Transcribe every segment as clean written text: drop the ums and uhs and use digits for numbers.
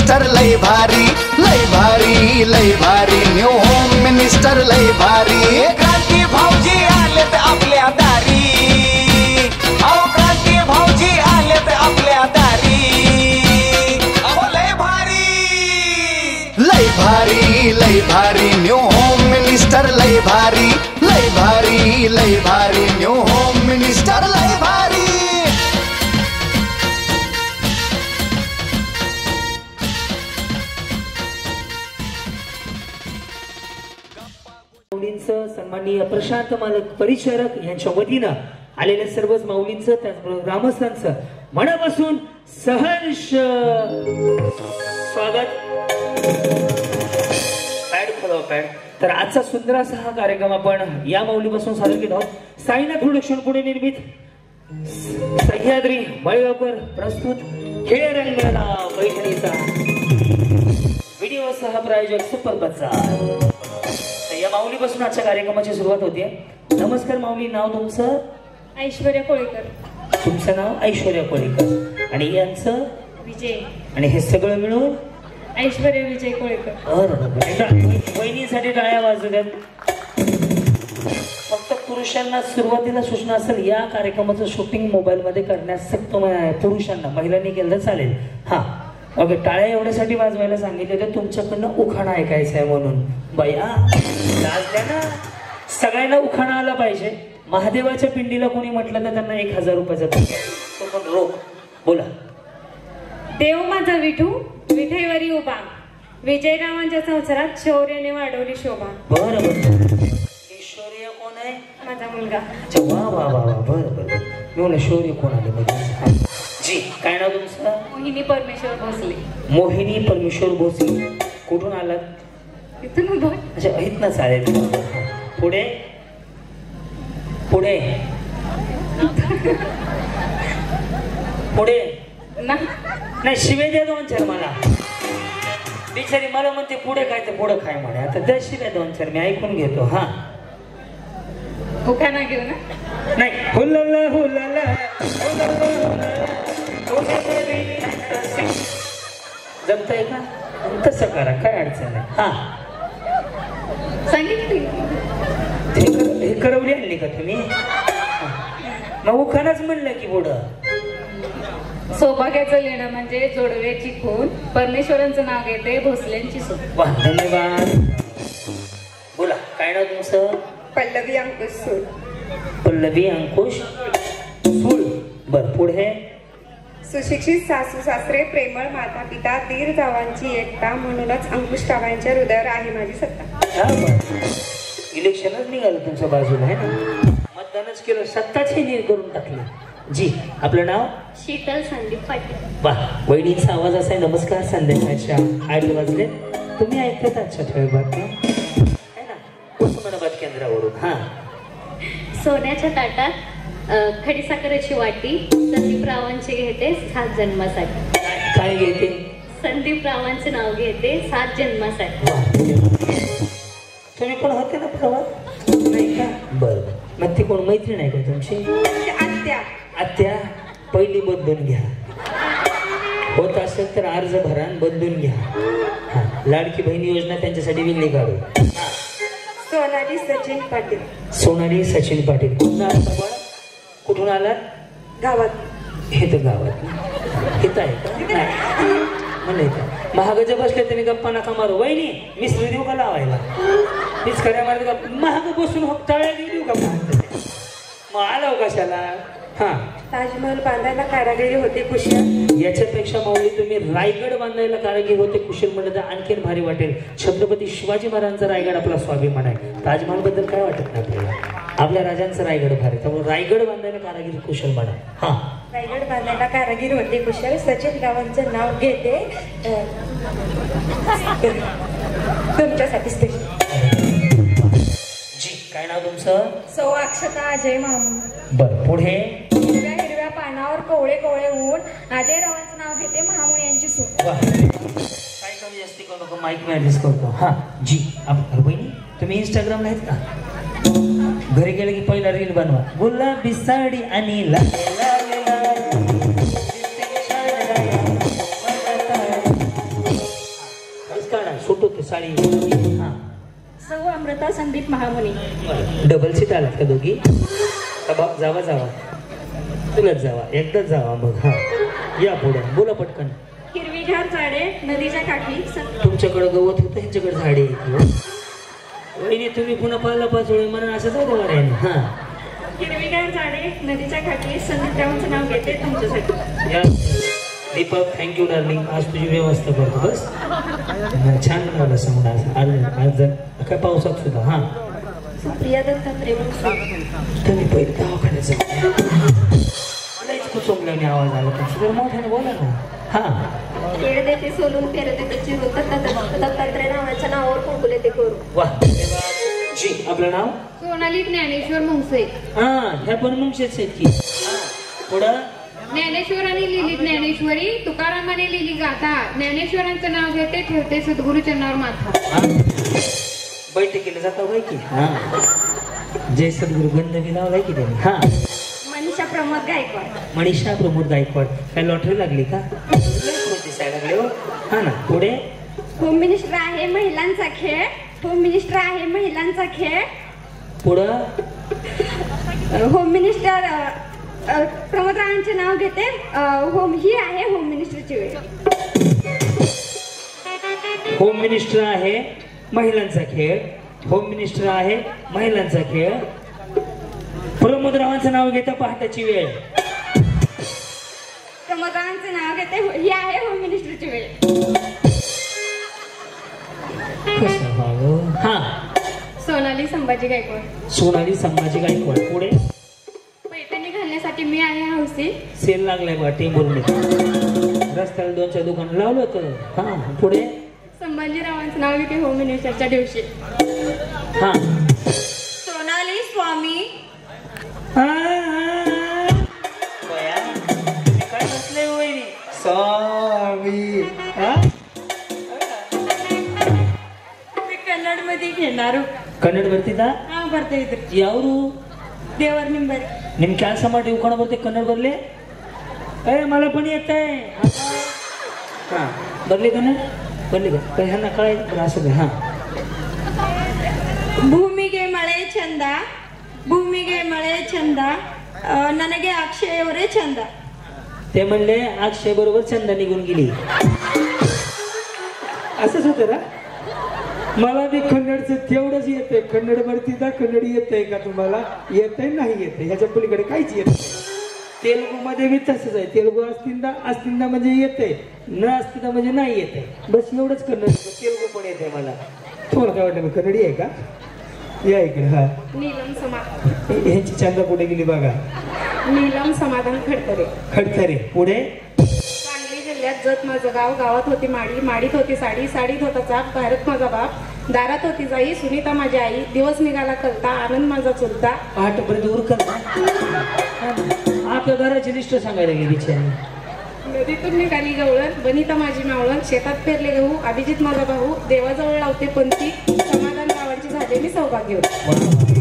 Minister लय भारी लय भारी लय भारी न्यू होम मिनिस्टर लय भारी क्रांती भाऊजी आलेत आपल्या दारी अहो क्रांती भाऊजी आलेत आपल्या दारी अहो लय भारी न्यू होम मिनिस्टर लय भारी लय भारी न्यू होम मिनिस्टर लय भारी माऊलींचं सन्माननीय प्रशांत मालक परिचारक यांच्या वतीनं आलेल्या सर्वच माऊलींचं त्याचबरोबर ग्रामस्थांचं मनापासून सहर्ष स्वागत. पॅड खोलव पॅड. तर आजचा सुंदर असा हा कार्यक्रम आपण या माऊलीपासून सादर केला आहोत. साईनाथ प्रोडक्शन पुणे निर्मित सह्याद्री मळगावकर प्रस्तुत खेळ रंगला पैठणीचा व्हिडिओ सह प्रायोजक सुपर बच्चा. या माऊलीपासून आजच्या कार्यक्रमाची सुरुवात होते. नमस्कार माऊली, नाव तुमचं? ऐश्वर्या कोळेकर. तुमचं नाव ऐश्वर्या कोळेकर आणि यांचं विजय. आणि हे सगळं मिळून ऐश्वर्या विजय कोळेकर. वहिनीसाठी टाळ्या वाजवतात. फक्त पुरुषांना सुरुवातीला सूचना असेल, या कार्यक्रमाचं शूटिंग मोबाईल मध्ये करण्यास सक्त पुरुषांना, महिलांनी केलं तर चालेल. हा ओके, टाळ्या एवढ्यासाठी वाजवायला सांगितले होते तुमच्याकडनं उखाणा ऐकायचा आहे म्हणून. बाया लाजल्या ना, सगळ्यांना उखाणा आला पाहिजे. महादेवाच्या पिंडीला कोणी म्हटलं तर त्यांना 1000 रुपयाचा तो पण रोख. बोला. देव माझा विठू विठेवरी उभा, विजयरावांच्या संसारात शौर्याने वाढवली शोभा. बरं बरं. शौर्य कोण आहे? माझा मुलगा. वा वा वा वा. बरं बरं. मी म्हणलं शौर्य कोण आले मध्ये? जी, काय नाव तुमचं? मोहिनी परमेश्वर भोसले. मोहिनी परमेश्वर भोसले. कुठून आलात? इथून बोल. अच्छा, इथनं चालेल. पुढे पुढे पुढे नाही, शिवे द्या 2-4 मला. बिचारी मला म्हणते पुढे काय, तर पुढे काय म्हणे. आता त्या शिव्या 2-4 मी ऐकून घेतो. हा उखाणा घेऊ ना? नाही. हुलला हुलला जमतंय का? तसं करा, काय अडचण आहे. हा सांगितलं. हे करवली आणली का तुम्ही? मग उखाणाच म्हणलं की पुढं. सौभाग्याचं लेणं म्हणजे जोडव्याची खून, परमेश्वरांचं नाव घेते भोसल्यांची सून. वा, धन्यवाद. बोला, काय नाव तुमचं? पल्लवी अंकुश सूळ. पल्लवी अंकुश सूळ. बर, पुढे. सुशिक्षित सासू सासरे, प्रेमळ माता पिता, दीर जावांची एकता, म्हणूनच अंकुशरावांच्या हृदयावर आहे माझी सत्ता. इलेक्शनच निघालं तुमच्या बाजूला आहे ना, मतदानच केलं, सत्ताच हे नीर करून टाकलं. जी, आपलं नाव? शीतल संदीप पाटील. वा, वहिनींचा आवाज असा आहे. नमस्कार, संध्याकाळच्या 8 वाजले. तुम्ही ऐकतात आजच्या ठळक बातम्या आहे ना, उस्मानाबाद केंद्रावरून. हा. सोन्याच्या ताटात खडीसाखरेची वाटी, संदीप रावांचे घेते 7 जन्मासाठी. काय घेते? संदीप रावांचे नाव घेते 7 जन्मासाठी. तुम्ही पण होते ना प्रवास? नाही का? बरं. मग ती कोण मैत्रीण आहे का तुमची? आत्या. आत्या, पहिली बदलून घ्या. होत असेल तर अर्ज भरा, बदलून घ्या. हा, लाडकी बहीण योजना त्यांच्यासाठी वेगळी काढू. सोनाली सचिन पाटील. सोनाली सचिन पाटील. कुठून आलात? गावात. हे तर गावात इथं आहे का? म्हणलं इथं महागाच्या बसल्या त्यांनी गप्पा नका मारू. वहिनी, मिसळी देऊ का लावायला? मीच खऱ्या मारत गप्पा. महाग बसून टाळ्या देऊ का? मग आलो कशाला? हा. ताजमहल बांधायला कारागिरी होते कुशल. याच्यापेक्षा माऊली तुम्ही रायगड बांधायला कारागीर होते कुशल म्हणलं तर आणखीन भारी वाटेल. छत्रपती शिवाजी महाराजांचा रायगड आपला स्वाभिमान आहे. ताजमहल बद्दल काय वाटत नाही आपल्याला? आपल्या राजांचं रायगड भारी, त्यामुळे रायगड बांधायला कारागीर कुशल म्हणा. हा. रायगड बांधायला कारागीर होते कुशल, सचिन रावांचं नाव घेते तुमच्यासाठी स्पेशल. जी, काय नाव तुमचं? सौ अक्षता अजय मामू. बर, पुढे. हिरव्या हिरव्या पानावर कोवळे कोवळे ऊन, अजय रावांचं नाव घेते महामुनी यांची सून. काय कमी जास्ती करू नको, माईक मी ऍडजस्ट करतो. हा. जी, बहिणी तुम्ही इंस्टाग्रामला आहेत का? घरी गेलं की पहिला रील बनवा. गुलाबी साडी आणि साडी हा सौ अमृता संदीप महामुनी. डबल सीट आलात का दोघी? जावा जावा तुलाच जावा एकदाच जावा मग. हा या पुढे बोला पटकन. हिरवीगार झाडे नदीच्या काठी तुमच्याकडे गवत होतं ह्यांच्याकडे झाडे येते. वहिनी तुम्ही पुन्हा पाहिला पाचोळे म्हणून असं जाऊ दे. हा हिरवीगार झाडे नदीच्या काठी संदीपरावांचं नाव घेते तुमच्यासाठी. या दीपक थँक्यू डार्लिंग. आज तुझी व्यवस्था करतो बस. छान बनवलं समजा आज काय पावसात सुद्धा. हा प्रिया दत्तात्रय तुम्ही पहिले दवाखान्यात जाऊ. मलाच कुसुमल्याने आवाज आला पण सुद्धा मोठ्याने बोला ना. हा केळ देते सोलून पेर देते चिरू दत्तात्रय नावाच्या नावावर कुंकुले ते करू. वा जी आपलं नाव सोनाली ज्ञानेश्वर मुंगसे. हा ह्या पण मुंगशेच आहेत की. पुढं ज्ञानेश्वरांनी लिहिली ज्ञानेश्वरी तुकारामाने लिहिली गाथा. ज्ञानेश्वरांचं नाव घेते ठेवते सद्गुरु चरणावर माथा. बैठकीला जाता बाई की. हा जय सद्गुरु गंधवी लावलाय की त्यांनी. हा मनीषा प्रमोद गायकवाड. मनीषा प्रमोद गायकवाड. काय लॉटरी लागली का? दिसायला लागले हो. हा ना पुढे होम मिनिस्टर आहे महिलांचा खेळ. होम मिनिस्टर आहे महिलांचा खेळ. पुढं होम मिनिस्टर प्रमोद रावांचे नाव घेते. ही आहे होम मिनिस्टरची वेळ. होम मिनिस्टर आहे महिलांचा खेळ. होम मिनिस्टर आहे महिलांचा खेळ. प्रमोद रावांचं नाव घेता पहाटाची वेळ. प्रमोद रावांचे नाव घेते. ही आहे होम मिनिस्टरची वेळ. कसं व्हावं? हा सोनाली संभाजी गायकवाड. सोनाली संभाजी गायकवाड. पुढे पैठणी घालण्यासाठी मी आहे हौसी. सेल लागलाय बा टेंबूरने. रस्त्याला 2-4 दुकान लावलं होतं. हा पुढे संभाजीरावांचं नाव घेते होम मिनिस्टरच्या दिवशी. हा सोनाली स्वामी. काय बसले वहिनी? स्वामी मी कन्नड मध्ये घेणार. कन्नड वरती दा हा भरते इथे यावरू देवर निंबारी. ನಿಮ್ ಕೆಲಸ ಮಾಡಿ ಉಳ್ಕೊಂಡು ಬರ್ತೀವಿ ಕನ್ನಡ ಬರ್ಲಿ मला पण येत आहे. हा ಬರ್ಲಿ ಕನ್ನಡ ಬರ್ಲಿ ह्यांना काय असं दे. हा ಭೂಮಿಗೆ ಮಳೆ ಚಂದ ಭೂಮಿಗೆ ಮಳೆ ಚಂದ ನನಗೆ ಅಕ್ಷಯವರೇ ಚಂದ. ते म्हणले अक्षय बरोबर चंदा निघून गेली. असंच होतं ना. मला बी कन्नडचं तेवढंच येतंय. कन्नड वरती दा कन्नड येतंय का तुम्हाला? येतंय नाही येतंय ह्याच्या पलीकडे काहीच येत नाही. तेलुगू मध्ये बी तसंच आहे. तेलुगू असतिंदा म्हणजे येतंय न असतिंदा म्हणजे नाही येतंय. बस एवढंच कन्नड. तेलुगू पण येतंय मला. तुम्हाला काय वाटतं कन्नडी आहे का? या इकडे. हा नीलम ह्यांची चंदा कुठे गेली बघा. नीलम समाधान खडतरे. खडतरे. पुढे सांगली जिल्ह्यात जत माझं गाव. गावात होती माडी माडीत होती साडी साडीत होता चाप. भारत माझा बाप दारात होती जाई. सुनीता माझी आई दिवस निघाला कलता. आनंद माझा चुलता. पहाटपर्यंत उरकल. आपल्या घराची लिस्ट सांगायला गेली. नदीतून निघाली गवळण. बनिता माझी मावळण. शेतात पेरले गहू. अभिजित माझा भाऊ. देवाजवळ लावते पंथी. समाधान गावांची झाले मी सौभाग्यवती.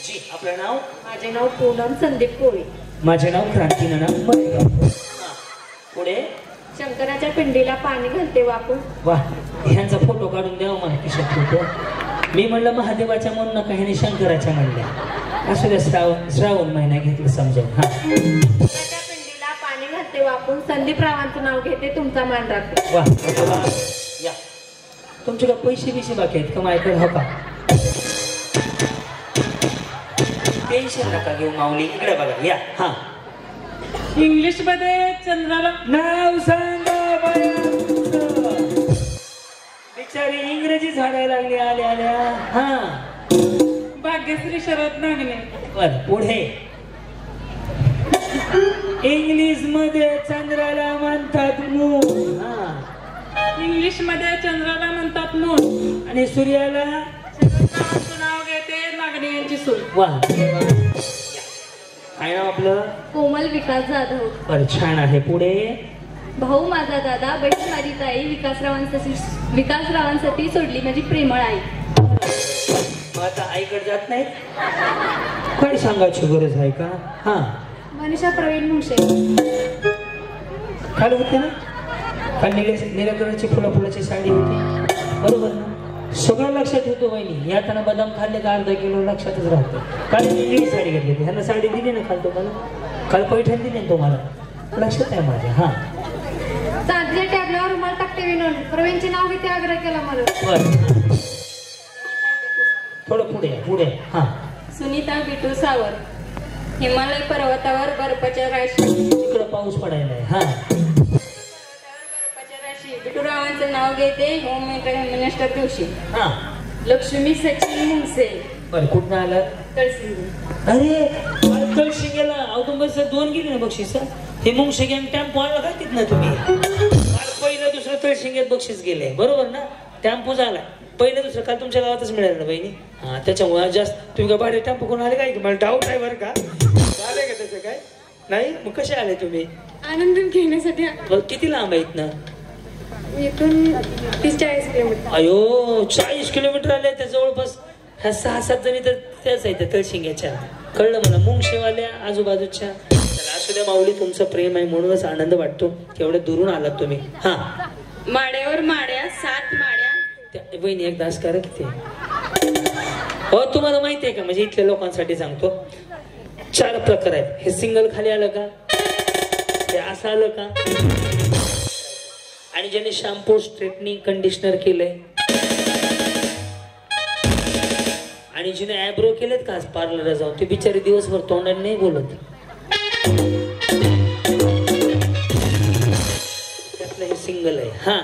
जी आपलं नाव? माझे नाव पूनम संदीप कोळी. माझे नाव क्रांती नाना मरेगाव. पुढे शंकराच्या पिंडीला पाणी घालते वाकून. वा ह्यांचा फोटो काढून द्यावा मला खिशात फोटो. मी म्हणलं महादेवाच्या म्हणून नका ह्याने शंकराच्या म्हणल्या. असं द्या श्रावण महिना घेतलं समजावून. हा शंकराच्या पिंडीला पाणी घालते वाकून. संदीप रावांचं नाव घेते तुमचा मान राखते. वा या तुमचे का पैसे बाकी आहेत का माझ्याकडे? हो का? टेन्शन नका घेऊ माऊली. इकडे बघा या. हा इंग्लिश मध्ये चंद्राला नाव सांगा बाया तुमचं. बिचारी इंग्रजी झाडायला लागली आल्या आल्या. हा भाग्यश्री शरद नागणे. बर पुढे इंग्लिश मध्ये चंद्राला म्हणतात मून. हा इंग्लिश मध्ये चंद्राला म्हणतात मून. आणि सूर्याला नाव घेते नागणे यांची सून. वा काय नाव आपलं? कोमल विकास जाधव. बर छान आहे. पुढे भाऊ माझा दादा बहीण माझी ताई. विकासरावांसाठी सोडली माझी प्रेमळ आई. मग आता आईकडे जात नाहीत? काय सांगायची गरज आहे का? हा मनीषा प्रवीण मुंगशे. खाली होते ना. काल निळ्या कलरची फुलाची साडी होती बरोबर ना. सगळं लक्षात येतो वहिनी. यातना बदाम खाल्ले का अर्धा किलो लक्षातच राहतं. काल मी वेगळी साडी घेतली, ह्यांना साडी दिली ना काल तुम्हाला, काल पैठण दिली ना तुम्हाला, लक्षात आहे माझ्या. हा चांदीच्या टॅबल्यावर रुमाल टाकते विनोद. प्रवीणचे नाव किती आग्रह केला मला. बर थोडं पुढे. हा सुनीता बिटू सावर. हिमालय पर्वतावर बर्फाच्या राशी. तिकडं पाऊस पडायला आहे. हा बर्फाच्या राशी. बिटूरावांचं नाव घेते होम मिनिस्टर दिवशी. हा लक्ष्मी सचिन मुंगसे. बरं कुठं आलं. तळसिंगी. अरे तळशिंगेला औदुंबर सर 2 गेली ना बक्षीस. हे मुंगशे गॅंग टॅम्पो आणला काय तिथं ना तुम्ही. काल पहिलं दुसरं तळशिंगेत बक्षीस गेले बरोबर ना. टॅम्पो झाला पहिलं दुसरं काल तुमच्या गावातच मिळालं ना बहिणी. हा त्याच्यामुळे जास्त तुम्ही का भाडे टॅम्पो कोण आले काय की मला डाऊट आहे बरं का. आले का त्याचं काय नाही मग कसे आले तुम्ही. आनंद घेण्यासाठी. किती लांब आहेत ना. इथून 30-40 किलोमीटर. अयो 40 किलोमीटर आले त्या जवळपास. ह्या 6-7 जणी तर त्याच आहेत तळशिंग्याच्या. कळलं मला मुंगशेवाल्या आजूबाजूच्या. असू द्या माऊली तुमचं प्रेम आहे म्हणूनच आनंद वाटतो. तेवढ्या दुरून आलात तुम्ही. हा माड्यावर माड्या 7 माड्या. त्या बहिणी एक दास करा किती. हो तुम्हाला माहिती आहे का म्हणजे इथल्या लोकांसाठी सांगतो 4 प्रकार आहेत. हे सिंगल खाली आलं का, हे असं आलं का, आणि ज्याने शॅम्पू स्ट्रेटनिंग कंडिशनर केलंय, आणि जिने आयब्रो केलेत का पार्लरला जाऊन ते बिचारे दिवसभर तोंडाने नाही बोलत. त्यातलं हे सिंगल आहे. हा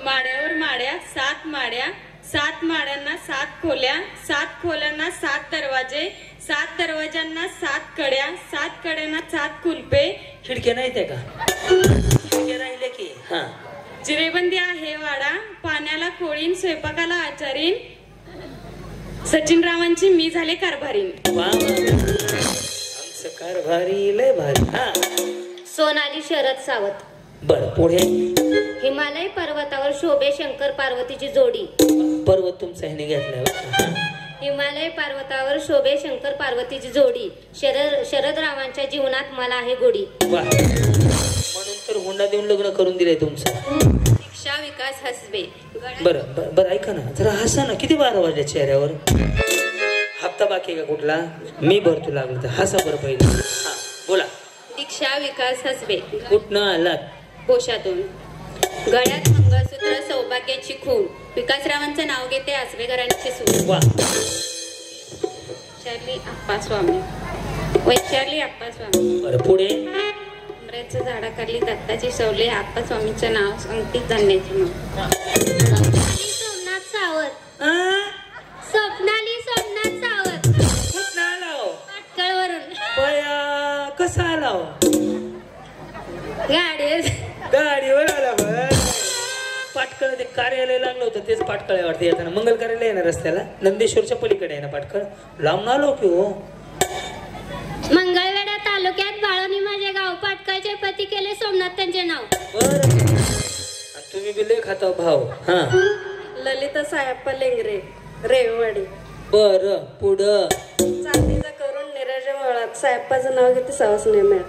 माड्यावर माड्या 7 माड्या. 7 माड्यांना 7 खोल्या. 7 खोल्यांना 7 दरवाजे. 7 दरवाज्यांना 7 कड्या. 7 कड्यांना 7 कुलपे. खिडक्या नाही त्या का. खिडक्या राहिले की. हा जिरेबंदी आहे वाडा. पाण्याला कोळीन स्वयंपाकाला आचारीन. सचिन रावांची मी झाले कारभारीन. वा आमचं कारभारी लय भारी. हा सोनाली शरद सावत. बर पुढे. हिमालय पर्वतावर शोभे शंकर पार्वतीची जोडी. पर्वत तुमचा ह्याने घेतलाय. हिमालय पर्वतावर शोभे शंकर पार्वतीची जोडी. शरदरावांच्या जीवनात मला आहे गोडी. वा म्हणून तर हुंडा देऊन लग्न करून दिलंय तुमचं. दीक्षा विकास हसबे. बरं बरं ऐका ना जरा हसा ना. किती 12 वाजल्या चेहऱ्यावर. हप्ता बाकी का कुठला मी भरतो लागलो तर हसा बरं पहिले. हा बोला. दीक्षा विकास हसबे. कुठनं आलात. कोशातून. गळ्यात मंगळसूत्र सौभाग्याची खून. विकासरावांचं नाव घेते आसवेकरांची सून. वा वैशाली आप्पा स्वामी. वैशाली आप्पा स्वामी. बरं पुढे. आंब्याच्या झाडाखाली दत्ताची शौले. आप्पा स्वामींचं नाव अंकित जाणण्याची मग. सोमनाथ सावत. स्वप्नाली सोमनाथ सावत. कुठनं आला पाटकळवरून. बया कसा आला गाडीवर आला. बरं पाटकळ ते कार्यालय लागलं होतं तेच पाटकळ वाटतं. येताना मंगल कार्यालय आहे ना रस्त्याला नंदेश्वरच्या पलीकडे आहे ना पाटकळ. लांब आलो की हो. मंगळवेढा तालुक्यात बाळोनी माझे गाव. पाटकळचे पती केले सोमनाथ त्यांचे नाव. बरं तुम्ही बी लय खाता भाव. हा ललिता सायप्पा लेंगरे रेवाडी. बर पुढं. चांदीचा करून निराजा मुळात. सायप्पाचं नाव घेते सवास नेम्या.